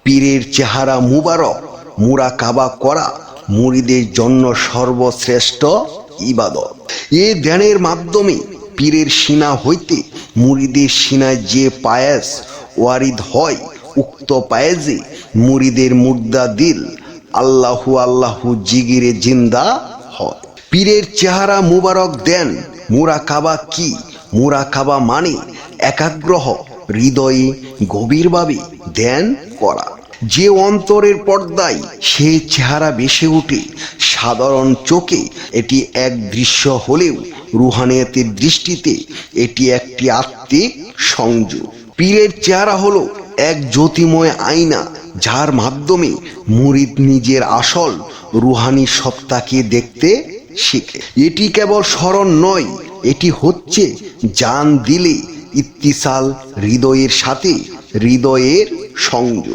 পীরের চেহারা মুবারক মুরাকাবা করা মুরিদের জন্য সর্বশ্রেষ্ঠ ইবাদত। এ ধ্যানের মাধ্যমে পীরের সিনা হইতে মুরিদের সিনায় যে পায়েস ওয়ারিদ হয়, উক্ত পায়েসে মুরিদের মুর্দা দিল আল্লাহু আল্লাহু জিগিরে জিন্দা হয়। পীরের চেহারা মুবারক দেন মুরাকাবা কি? মুরাকাবা মানে একাগ্রহ হৃদয়ে গভীরভাবে ধ্যান করা। যে অন্তরের পর্দায় সে চেহারা ভেসে ওঠে, সাধারণ চোখে এটি এক দৃশ্য হলেও রুহানিয়তের দৃষ্টিতে এটি একটি আত্মিক সংযোগ। পীরের চেহারা হলো এক জ্যোতিময় আয়না, যার মাধ্যমে মুরিদ নিজের আসল রুহানি সত্তাকে দেখতে শিখে। এটি কেবল স্মরণ নয়, এটি হচ্ছে জান দিলে ইত্তিসাল, হৃদয়ের সাথে হৃদয়ের সংযোগ।